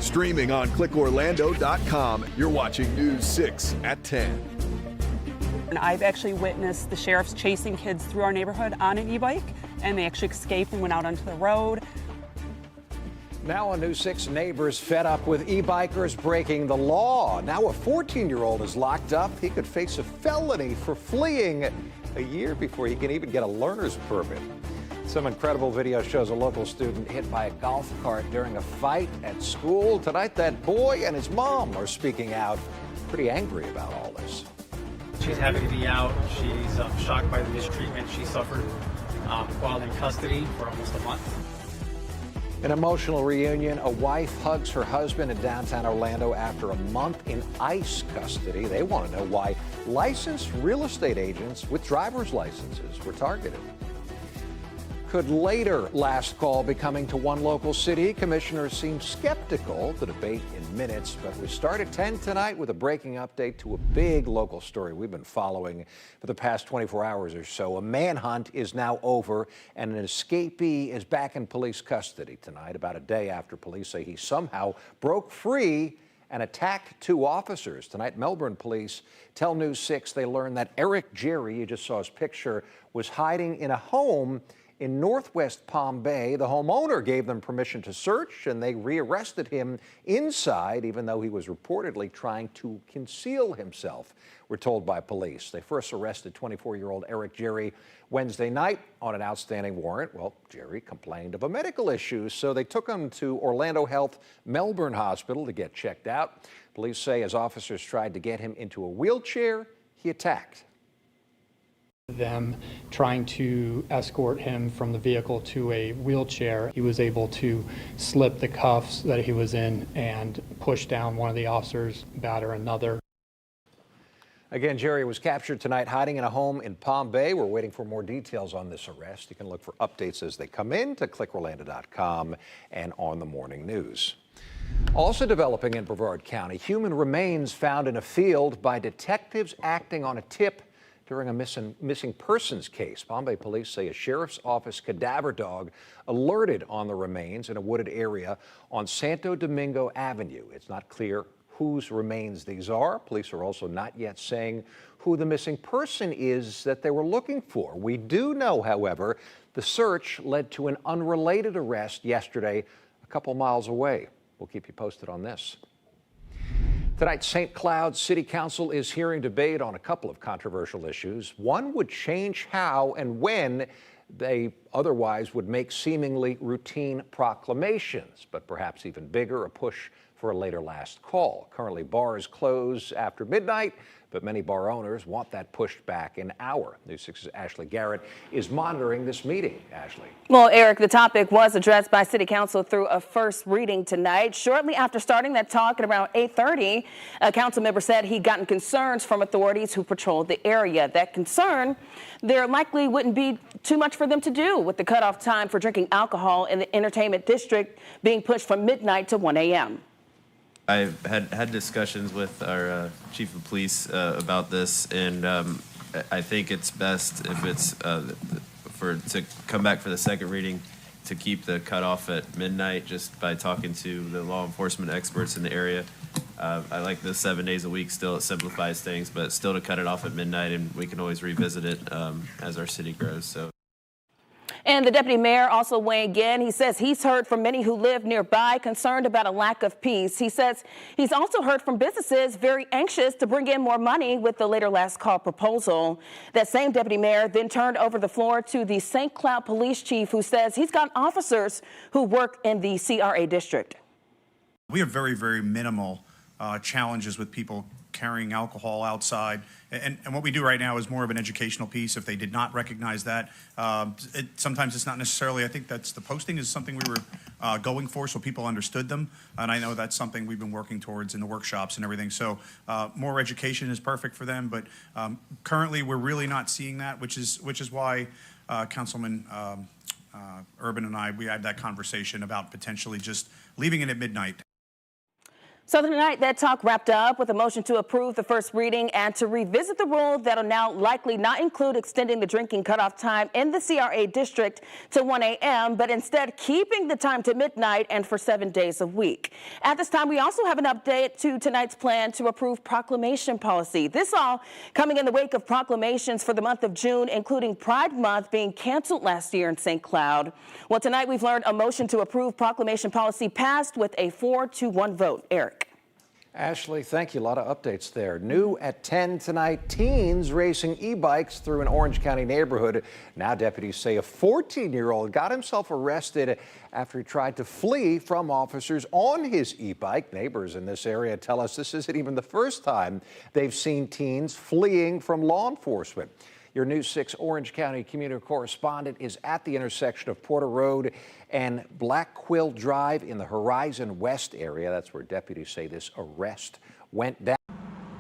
Streaming on clickorlando.com, you're watching News 6 at 10. And I've actually witnessed the sheriffs chasing kids through our neighborhood on an e-bike, and they actually escaped and went out onto the road. Now on News 6, neighbors fed up with e-bikers breaking the law. Now a 14-year-old is locked up. He could face a felony for fleeing a year before he can even get a learner's permit. Some incredible video shows a local student hit by a golf cart during a fight at school. Tonight, that boy and his mom are speaking out, pretty angry about all this. She's happy to be out. She's shocked by the mistreatment she suffered while in custody for almost a month. An emotional reunion. A wife hugs her husband in downtown Orlando after a month in ICE custody. They want to know why licensed real estate agents with driver's licenses were targeted. Could later last call be coming to one local city? Commissioners seem skeptical. The debate in minutes, but we start at 10 tonight with a breaking update to a big local story we've been following for the past 24 hours or so. A manhunt is now over, and an escapee is back in police custody tonight, about a day after police say he somehow broke free and attacked two officers. Tonight, Melbourne police tell News 6 they learned that Eric Jerry, you just saw his picture, was hiding in a home in Northwest Palm Bay. The homeowner gave them permission to search, and they rearrested him inside, even though he was reportedly trying to conceal himself, we're told by police. They first arrested 24-year-old Eric Jerry Wednesday night on an outstanding warrant. Well, Jerry complained of a medical issue, so they took him to Orlando Health Melbourne Hospital to get checked out. Police say as officers tried to get him into a wheelchair, he attacked. Them trying to escort him from the vehicle to a wheelchair. He was able to slip the cuffs that he was in and push down one of the officers, batter another. Again, Jerry was captured tonight hiding in a home in Palm Bay. We're waiting for more details on this arrest. You can look for updates as they come in to clickorlando.com and on the morning news. Also developing in Brevard County, human remains found in a field by detectives acting on a tip during a missing persons case. Palm Bay police say a sheriff's office cadaver dog alerted on the remains in a wooded area on Santo Domingo Avenue. It's not clear whose remains these are. Police are also not yet saying who the missing person is that they were looking for. We do know, however, the search led to an unrelated arrest yesterday a couple miles away. We'll keep you posted on this. Tonight, St. Cloud City Council is hearing debate on a couple of controversial issues. One would change how and when they otherwise would make seemingly routine proclamations, but perhaps even bigger, a push for a later last call. Currently, bars close after midnight, but many bar owners want that pushed back an hour. News 6's Ashley Garrett is monitoring this meeting. Ashley. Well, Eric, the topic was addressed by City Council through a first reading tonight. Shortly after starting that talk at around 8:30, a council member said he'd gotten concerns from authorities who patrolled the area. That concern, there likely wouldn't be too much for them to do with the cutoff time for drinking alcohol in the entertainment district being pushed from midnight to 1 a.m. I've had discussions with our chief of police about this, and I think it's best if it's to come back for the second reading to keep the cutoff at midnight, just by talking to the law enforcement experts in the area. I like the 7 days a week. Still, it simplifies things, but still to cut it off at midnight, and we can always revisit it as our city grows. So. And the deputy mayor also weighing in. He says he's heard from many who live nearby concerned about a lack of peace. He says he's also heard from businesses very anxious to bring in more money with the later last call proposal. That same deputy mayor then turned over the floor to the St. Cloud police chief, who says he's got officers who work in the CRA district. We have very, very minimal challenges with people carrying alcohol outside. And what we do right now is more of an educational piece. If they did not recognize that, sometimes it's not necessarily, I think that's the posting is something we were going for so people understood them. And I know that's something we've been working towards in the workshops and everything. So more education is perfect for them. But currently we're really not seeing that, which is why Councilman Urban and we had that conversation about potentially just leaving it at midnight. So tonight, that talk wrapped up with a motion to approve the first reading and to revisit the rule that'll now likely not include extending the drinking cutoff time in the CRA district to 1 a.m., but instead keeping the time to midnight and for 7 days a week. At this time, we also have an update to tonight's plan to approve proclamation policy. This all coming in the wake of proclamations for the month of June, including Pride Month being canceled last year in St. Cloud. Well, tonight we've learned a motion to approve proclamation policy passed with a 4-1 vote. Eric. Ashley, thank you. A lot of updates there. New at 10 tonight, teens racing e-bikes through an Orange County neighborhood. Now deputies say a 14-year-old got himself arrested after he tried to flee from officers on his e-bike. Neighbors in this area tell us this isn't even the first time they've seen teens fleeing from law enforcement. Your News 6 Orange County community correspondent is at the intersection of Porter Road and Black Quill Drive in the Horizon West area. That's where deputies say this arrest went down.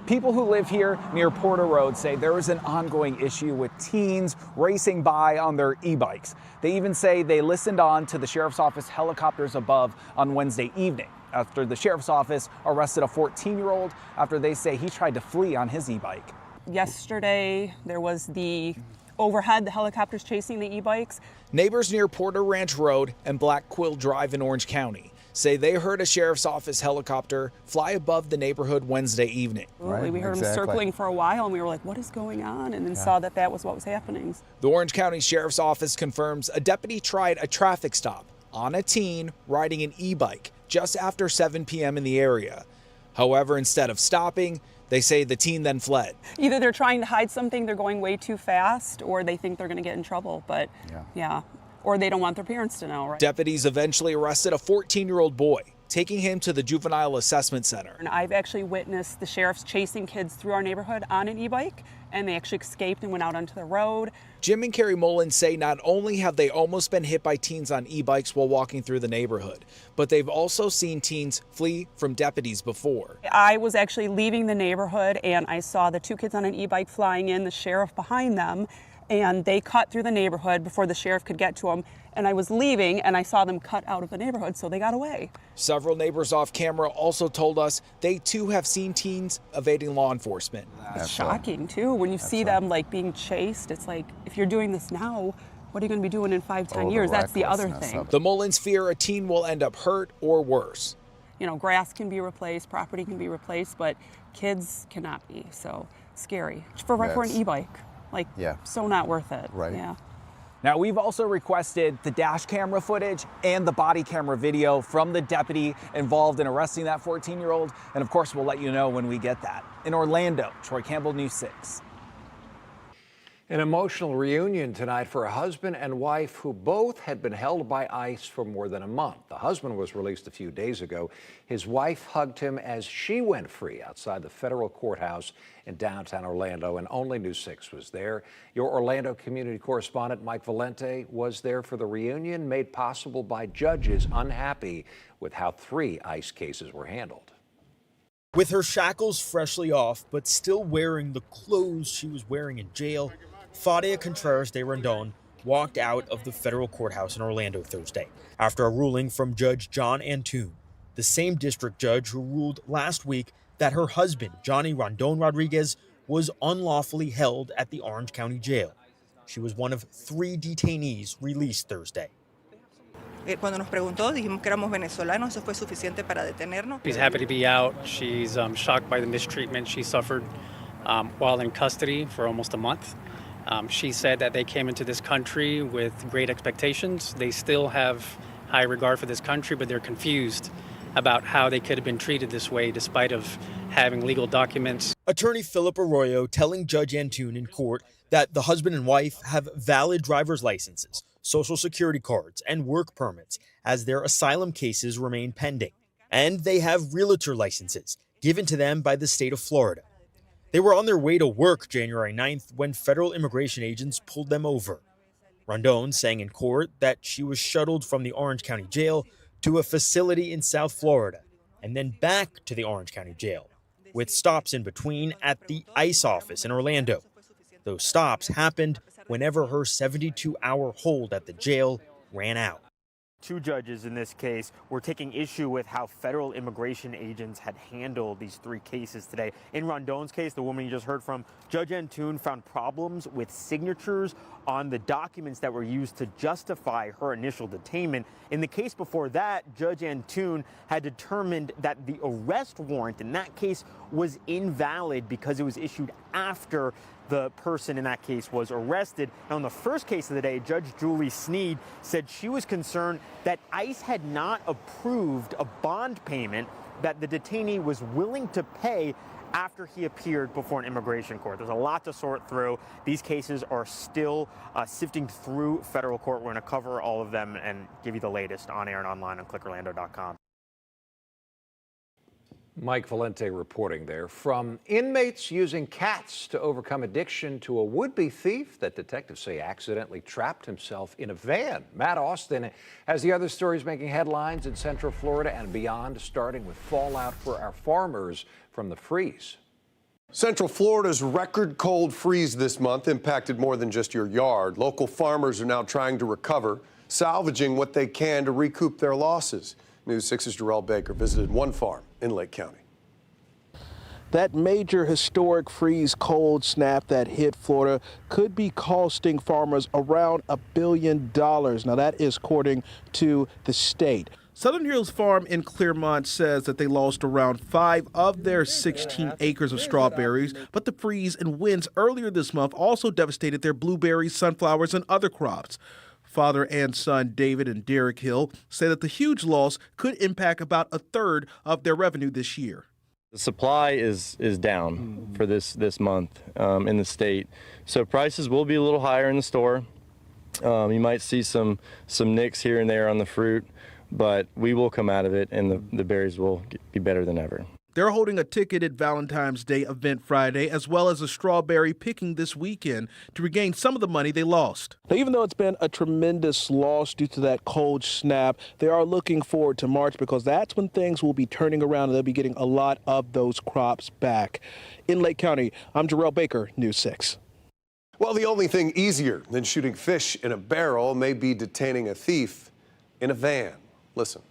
People who live here near Porter Road say there is an ongoing issue with teens racing by on their e-bikes. They even say they listened on to the sheriff's office helicopters above on Wednesday evening after the sheriff's office arrested a 14-year-old after they say he tried to flee on his e-bike. Yesterday, there was the overhead, the helicopters chasing the e-bikes. Neighbors near Porter Ranch Road and Black Quill Drive in Orange County say they heard a sheriff's office helicopter fly above the neighborhood Wednesday evening. We heard them circling for a while, and we were like, what is going on? And then saw that that was what was happening. The Orange County Sheriff's Office confirms a deputy tried a traffic stop on a teen riding an e-bike just after 7 p.m. in the area. However, instead of stopping, they say the teen then fled. Either they're trying to hide something, they're going way too fast, or they think they're going to get in trouble. But yeah, or they don't want their parents to know. Right? Deputies eventually arrested a 14-year-old boy, taking him to the Juvenile Assessment Center. And I've actually witnessed the sheriffs chasing kids through our neighborhood on an e-bike, and they actually escaped and went out onto the road. Jim and Carrie Mullins say not only have they almost been hit by teens on e-bikes while walking through the neighborhood, but they've also seen teens flee from deputies before. I was actually leaving the neighborhood, and I saw the two kids on an e-bike flying in, the sheriff behind them, and they cut through the neighborhood before the sheriff could get to them. And I was leaving, and I saw them cut out of the neighborhood, so they got away. Several neighbors off camera also told us they too have seen teens evading law enforcement. It's shocking too when you see them like being chased. It's like, if you're doing this now, what are you going to be doing in 5-10 years? That's the other thing. The Mullins fear a teen will end up hurt or worse. You know, grass can be replaced, property can be replaced, but kids cannot be. So scary for an e-bike. Like, so not worth it. Right. Yeah. Now, we've also requested the dash camera footage and the body camera video from the deputy involved in arresting that 14-year-old. And of course, we'll let you know when we get that. In Orlando, Troy Campbell, News 6. An emotional reunion tonight for a husband and wife who both had been held by ICE for more than a month. The husband was released a few days ago. His wife hugged him as she went free outside the federal courthouse in downtown Orlando, and only News 6 was there. Your Orlando community correspondent Mike Valente was there for the reunion, made possible by judges unhappy with how 3 ICE cases were handled. With her shackles freshly off, but still wearing the clothes she was wearing in jail, Fadia Contreras de Rondon walked out of the federal courthouse in Orlando Thursday after a ruling from Judge John Antune, the same district judge who ruled last week that her husband, Johnny Rondon Rodriguez, was unlawfully held at the Orange County Jail. She was one of 3 detainees released Thursday. Cuando nos preguntó, dijimos que éramos venezolanos, eso fue suficiente para detenernos. She's happy to be out. She's shocked by the mistreatment she suffered while in custody for almost a month. She said that they came into this country with great expectations. They still have high regard for this country, but they're confused about how they could have been treated this way despite of having legal documents. Attorney Philip Arroyo telling Judge Antune in court that the husband and wife have valid driver's licenses, social security cards, and work permits as their asylum cases remain pending. And they have realtor licenses given to them by the state of Florida. They were on their way to work January 9th when federal immigration agents pulled them over. Rondon saying in court that she was shuttled from the Orange County Jail to a facility in South Florida and then back to the Orange County Jail, with stops in between at the ICE office in Orlando. Those stops happened whenever her 72-hour hold at the jail ran out. two judges in this case were taking issue with how federal immigration agents had handled these three cases today. In Rondon's case, the woman you just heard from, Judge Antoon found problems with signatures on the documents that were used to justify her initial detainment. In the case before that, Judge Antoon had determined that the arrest warrant in that case was invalid because it was issued after the person in that case was arrested. Now, in the first case of the day, Judge Julie Sneed said she was concerned that ICE had not approved a bond payment that the detainee was willing to pay after he appeared before an immigration court. There's a lot to sort through. These cases are still sifting through federal court. We're going to cover all of them and give you the latest on air and online on clickorlando.com. Mike Valente reporting there. From inmates using cats to overcome addiction to a would-be thief that detectives say accidentally trapped himself in a van. Matt Austin has the other stories making headlines in Central Florida and beyond, starting with fallout for our farmers from the freeze. Central Florida's record cold freeze this month impacted more than just your yard. Local farmers are now trying to recover, salvaging what they can to recoup their losses. News 6's Jarrell Baker visited one farm in Lake County. That major historic freeze cold snap that hit Florida could be costing farmers around $1 billion. Now, that is according to the state. Southern Hills Farm in Clermont says that they lost around 5 of their 16 acres of strawberries, but the freeze and winds earlier this month also devastated their blueberries, sunflowers, and other crops. Father and son David and Derek Hill say that the huge loss could impact about a third of their revenue this year. The supply is down for this month in the state, so prices will be a little higher in the store. You might see some nicks here and there on the fruit, but we will come out of it, and the berries will be better than ever. They're holding a ticketed Valentine's Day event Friday, as well as a strawberry picking this weekend to regain some of the money they lost. Now, even though it's been a tremendous loss due to that cold snap, they are looking forward to March because that's when things will be turning around and they'll be getting a lot of those crops back. In Lake County, I'm Jarrell Baker, News 6. Well, the only thing easier than shooting fish in a barrel may be detaining a thief in a van. Listen.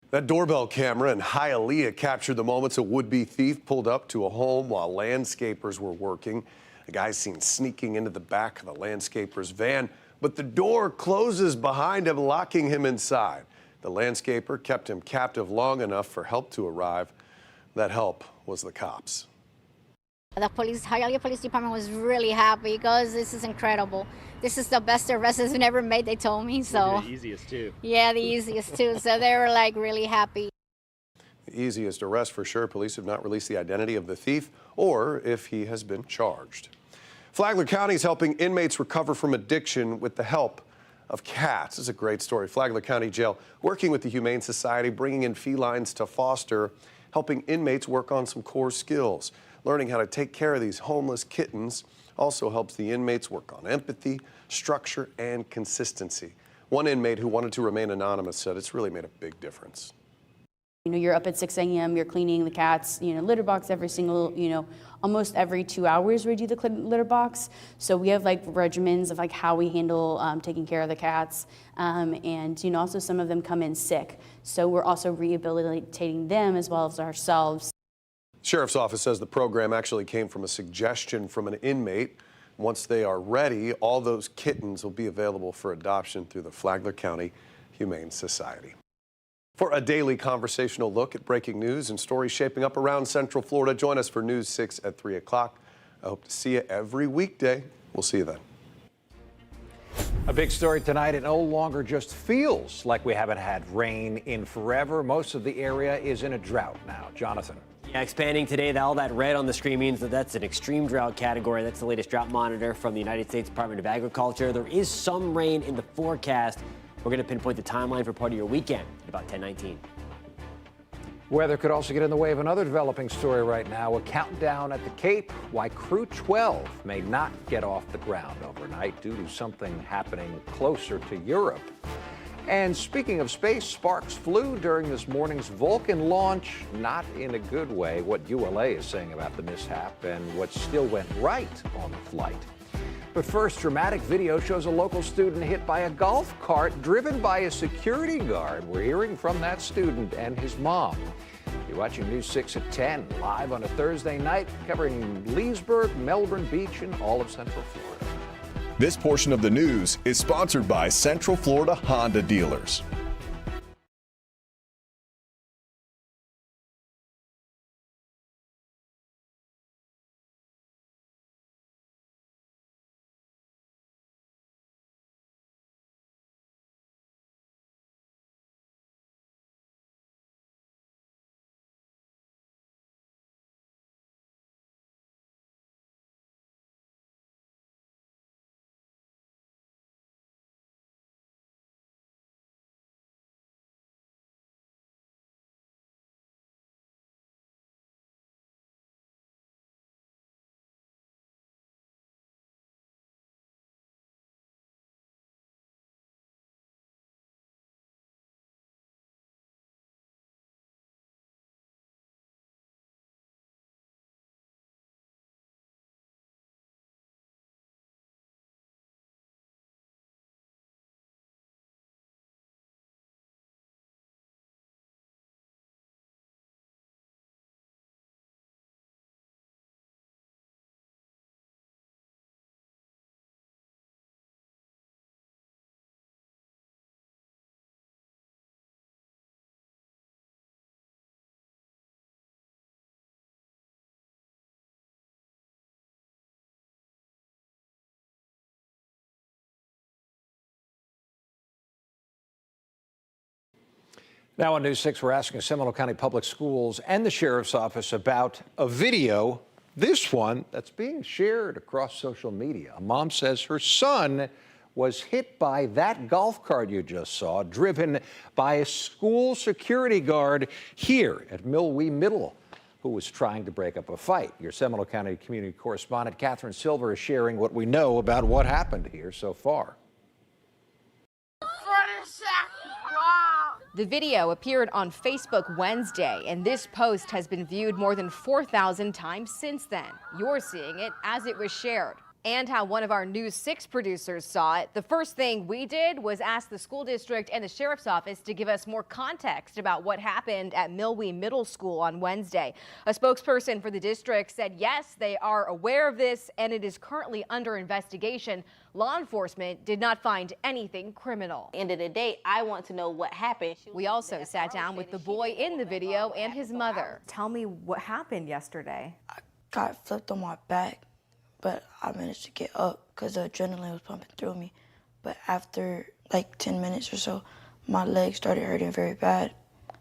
That doorbell camera in Hialeah captured the moments a would-be thief pulled up to a home while landscapers were working. A guy's seen sneaking into the back of the landscaper's van, but the door closes behind him, locking him inside. The landscaper kept him captive long enough for help to arrive. That help was the cops. The Hialeah Police Department was really happy because this is incredible. This is the best arrest that's been ever made, they told me. So the easiest too. Yeah, the easiest too. So they were like really happy. The easiest arrest for sure. Police have not released the identity of the thief or if he has been charged. Flagler County is helping inmates recover from addiction with the help of cats. This is a great story. Flagler County Jail working with the Humane Society, bringing in felines to foster, helping inmates work on some core skills. Learning how to take care of these homeless kittens also helps the inmates work on empathy, structure, and consistency. One inmate who wanted to remain anonymous said it's really made a big difference. You know, you're up at 6 a.m., you're cleaning the cat's, litter box every single, almost every 2 hours we do the litter box. So we have like regimens of like how we handle taking care of the cats. And, also some of them come in sick. So we're also rehabilitating them as well as ourselves. Sheriff's Office says the program actually came from a suggestion from an inmate. Once they are ready, all those kittens will be available for adoption through the Flagler County Humane Society. For a daily conversational look at breaking news and stories shaping up around Central Florida, join us for News 6 at 3 o'clock. I hope to see you every weekday. We'll see you then. A big story tonight. It no longer just feels like we haven't had rain in forever. Most of the area is in a drought now. Jonathan. Yeah, expanding today, all that red on the screen means that that's an extreme drought category. That's the latest drought monitor from the United States Department of Agriculture. There is some rain in the forecast. We're going to pinpoint the timeline for part of your weekend at about 10:19. Weather could also get in the way of another developing story right now, a countdown at the Cape, why Crew 12 may not get off the ground overnight due to something happening closer to Europe. And speaking of space, sparks flew during this morning's Vulcan launch, not in a good way. What ULA is saying about the mishap and what still went right on the flight. But first, dramatic video shows a local student hit by a golf cart driven by a security guard. We're hearing from that student and his mom. You're watching News 6 at 10, live on a Thursday night, covering Leesburg, Melbourne Beach, and all of Central Florida. This portion of the news is sponsored by Central Florida Honda Dealers. Now on News 6, we're asking Seminole County Public Schools and the Sheriff's Office about a video, this one, that's being shared across social media. A mom says her son was hit by that golf cart you just saw, driven by a school security guard here at Millwee Middle, who was trying to break up a fight. Your Seminole County community correspondent, Catherine Silver, is sharing what we know about what happened here so far. The video appeared on Facebook Wednesday, and this post has been viewed more than 4,000 times since then. You're seeing it as it was shared. And how one of our News 6 producers saw it. The first thing we did was ask the school district and the sheriff's office to give us more context about what happened at Millwee Middle School on Wednesday. A spokesperson for the district said yes, they are aware of this and it is currently under investigation. Law enforcement did not find anything criminal. End of the day, I want to know what happened. We also sat down with the boy in the video and his mother. Tell me what happened yesterday. I got flipped on my back, but I managed to get up because the adrenaline was pumping through me. But after like 10 minutes or so, my legs started hurting very bad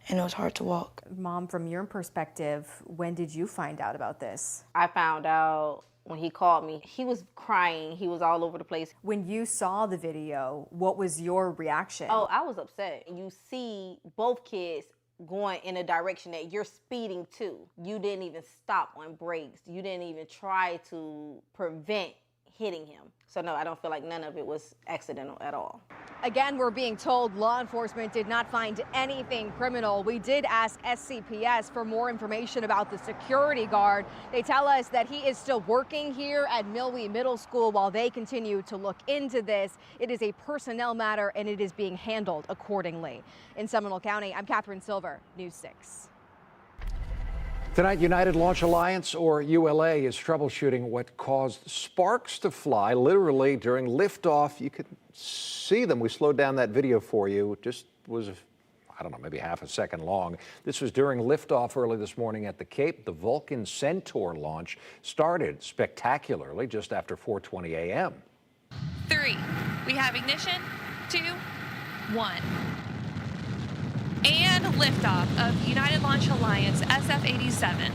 and it was hard to walk. Mom, from your perspective, when did you find out about this? I found out when he called me. He was crying. He was all over the place. When you saw the video, what was your reaction? Oh, I was upset. You see both kids going in a direction that you're speeding to. You didn't even stop on brakes. You didn't even try to prevent hitting him. So no, I don't feel like none of it was accidental at all. Again, we're being told law enforcement did not find anything criminal. We did ask SCPS for more information about the security guard. They tell us that he is still working here at Millwee Middle School while they continue to look into this. It is a personnel matter and it is being handled accordingly. In Seminole County, I'm Catherine Silver, News 6. Tonight, United Launch Alliance, or ULA, is troubleshooting what caused sparks to fly literally during liftoff. You could see them. We slowed down that video for you. It just was, I don't know, maybe half a second long. This was during liftoff early this morning at the Cape. The Vulcan Centaur launch started spectacularly just after 4:20 a.m. 3, we have ignition, 2, 1. And liftoff of United Launch Alliance SF-87.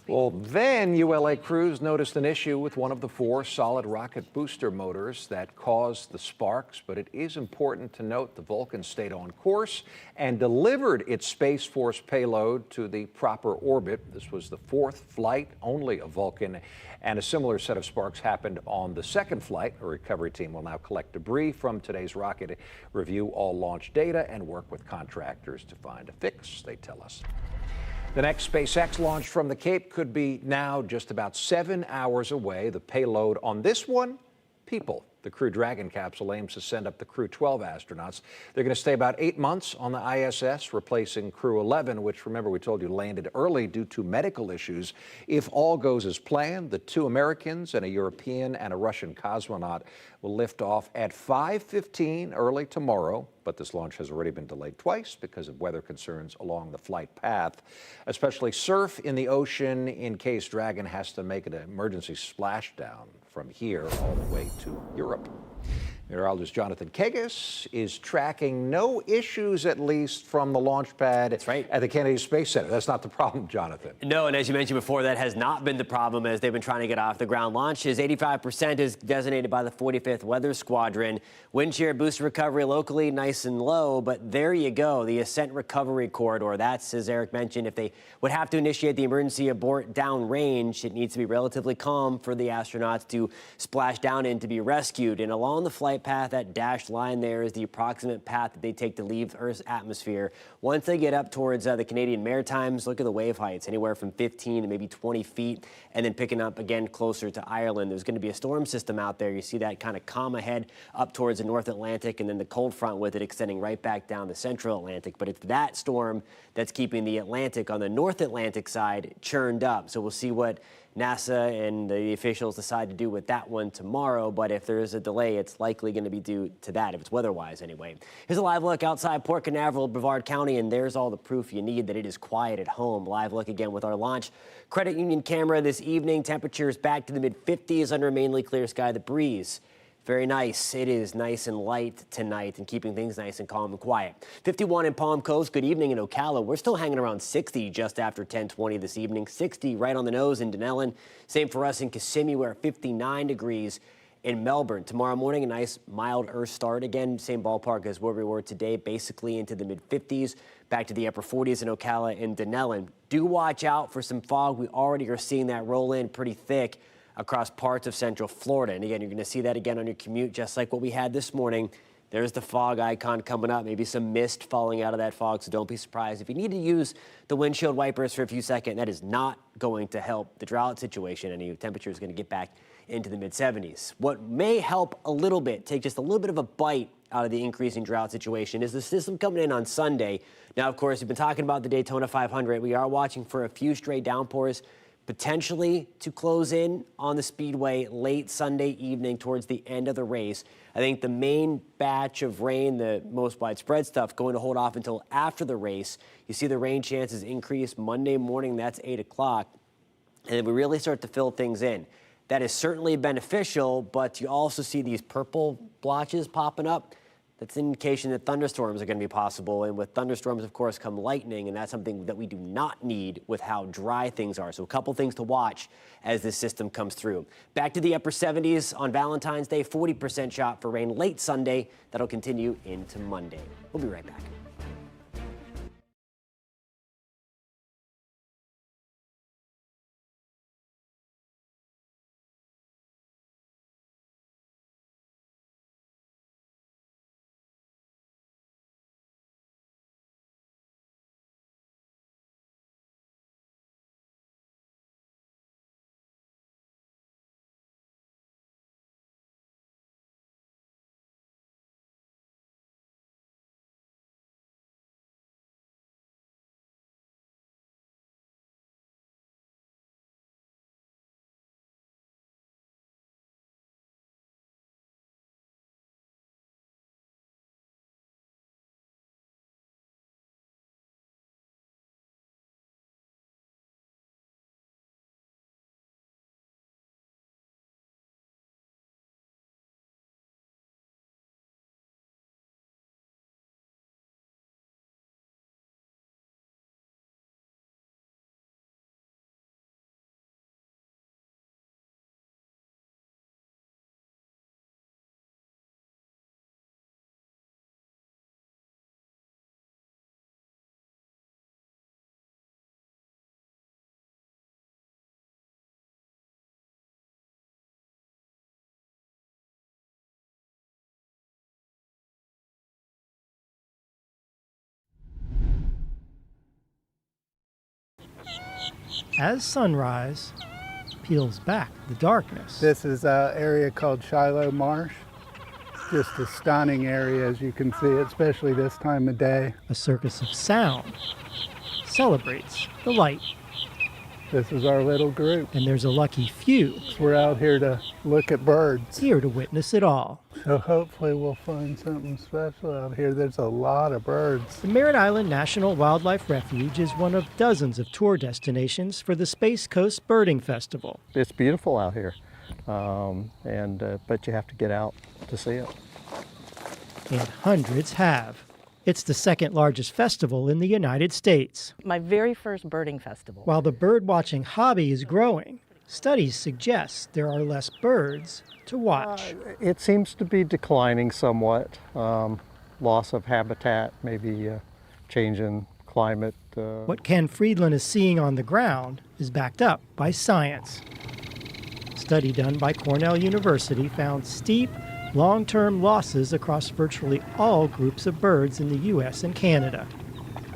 Well, then ULA crews noticed an issue with one of the 4 solid rocket booster motors that caused the sparks, but it is important to note the Vulcan stayed on course and delivered its Space Force payload to the proper orbit. This was the 4th flight only of Vulcan, and a similar set of sparks happened on the 2nd flight. A recovery team will now collect debris from today's rocket, review all launch data, and work with contractors to find a fix, they tell us. The next SpaceX launch from the Cape could be now just about 7 hours away. The payload on this one, people. The Crew Dragon capsule aims to send up the Crew 12 astronauts. They're going to stay about 8 months on the ISS, replacing Crew 11, which, remember, we told you landed early due to medical issues. If all goes as planned, the 2 Americans and a European and a Russian cosmonaut will lift off at 5:15 early tomorrow. But this launch has already been delayed twice because of weather concerns along the flight path, especially surf in the ocean in case Dragon has to make an emergency splashdown from here all the way to Europe. Meteorologist Jonathan Kagis is tracking no issues, at least from the launch pad at the Kennedy Space Center. That's not the problem, Jonathan. No, and as you mentioned before, that has not been the problem as they've been trying to get off the ground. Launches, 85% is designated by the 45th Weather Squadron. Wind shear boost recovery locally nice and low, but there you go. The ascent recovery corridor, that's, as Eric mentioned, if they would have to initiate the emergency abort downrange, it needs to be relatively calm for the astronauts to splash down in to be rescued. And along the flight path, that dashed line there is the approximate path that they take to leave Earth's atmosphere. Once they get up towards the Canadian Maritimes, look at the wave heights, anywhere from 15 to maybe 20 feet, and then picking up again closer to Ireland. There's going to be a storm system out there. You see that kind of calm ahead up towards the North Atlantic, and then the cold front with it extending right back down the Central Atlantic. But it's that storm that's keeping the Atlantic on the North Atlantic side churned up. So we'll see what NASA and the officials decide to do with that one tomorrow, but if there is a delay, it's likely going to be due to that, if it's weather-wise anyway. Here's a live look outside Port Canaveral, Brevard County, and there's all the proof you need that it is quiet at home. Live look again with our launch credit union camera this evening. Temperatures back to the mid-50s under a mainly clear sky. The breeze, very nice. It is nice and light tonight and keeping things nice and calm and quiet. 51 in Palm Coast. Good evening in Ocala. We're still hanging around 60 just after 10:20 this evening. 60 right on the nose in Denellen. Same for us in Kissimmee. We're at 59 degrees in Melbourne. Tomorrow morning, a nice mild earth start. Again, same ballpark as where we were today, basically into the mid-50s, back to the upper 40s in Ocala and Denellen. Do watch out for some fog. We already are seeing that roll in pretty thick across parts of central Florida. And again, you're going to see that again on your commute, just like what we had this morning. There's the fog icon coming up, maybe some mist falling out of that fog, so don't be surprised. If you need to use the windshield wipers for a few seconds, that is not going to help the drought situation. And your temperature is going to get back into the mid-70s. What may help a little bit, take just a little bit of a bite out of the increasing drought situation, is the system coming in on Sunday. Now, of course, we've been talking about the Daytona 500. We are watching for a few stray downpours, potentially to close in on the speedway late Sunday evening towards the end of the race. I think the main batch of rain, the most widespread stuff, going to hold off until after the race. You see the rain chances increase Monday morning, that's 8 o'clock. And then we really start to fill things in. That is certainly beneficial, but you also see these purple blotches popping up. That's an indication that thunderstorms are going to be possible. And with thunderstorms, of course, come lightning, and that's something that we do not need with how dry things are. So a couple things to watch as this system comes through. Back to the upper 70s on Valentine's Day, 40% shot for rain late Sunday. That'll continue into Monday. We'll be right back. as sunrise peels back the darkness. This is an area called Shiloh Marsh. It's just a stunning area, as you can see, especially this time of day. A circus of sound celebrates the light. This is our little group. And there's a lucky few. We're out here to look at birds. Here to witness it all. So hopefully we'll find something special out here. There's a lot of birds. The Merritt Island National Wildlife Refuge is one of dozens of tour destinations for the Space Coast Birding Festival. It's beautiful out here, but you have to get out to see it. And hundreds have. It's the second largest festival in the United States. My very first birding festival. While the bird-watching hobby is growing, studies suggest there are less birds to watch. It seems to be declining somewhat. Loss of habitat, maybe change in climate. What Ken Friedland is seeing on the ground is backed up by science. A study done by Cornell University found steep, long-term losses across virtually all groups of birds in the U.S. and Canada.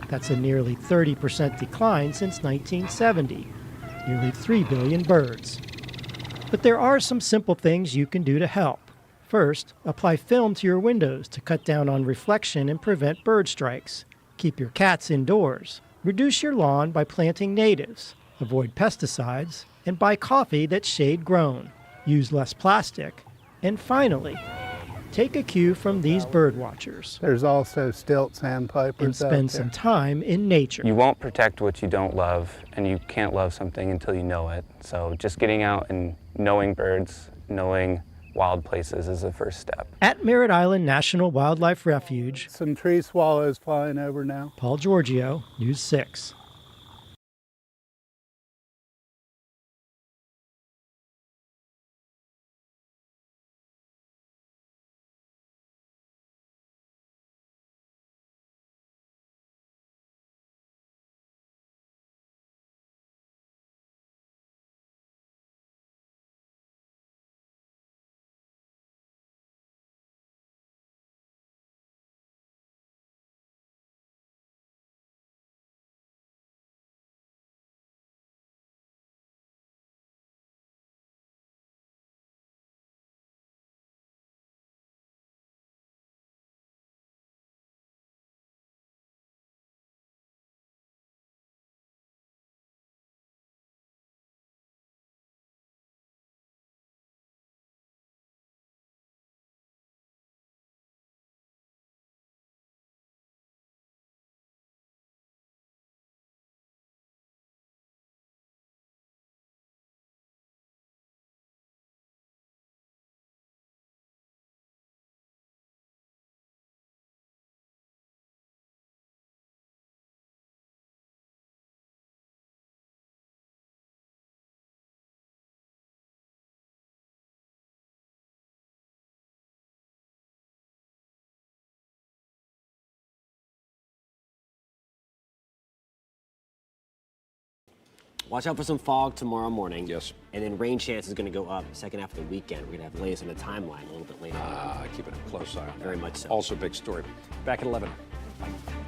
That's a nearly 30% decline since 1970, nearly 3 billion birds. But there are some simple things you can do to help. First, apply film to your windows to cut down on reflection and prevent bird strikes. Keep your cats indoors. Reduce your lawn by planting natives. Avoid pesticides, and buy coffee that's shade-grown. Use less plastic. And finally, take a cue from these bird watchers. There's also stilt sandpipers and spend some time in nature. You won't protect what you don't love, and you can't love something until you know it. So just getting out and knowing birds, knowing wild places is the first step. At Merritt Island National Wildlife Refuge, some tree swallows flying over now. Paul Giorgio, News 6. Watch out for some fog tomorrow morning. Yes. And then rain chance is going to go up second half of the weekend. We're going to have the latest on the timeline a little bit later. Keeping a close eye on that. Very much so. Also big story. Back at 11. Bye.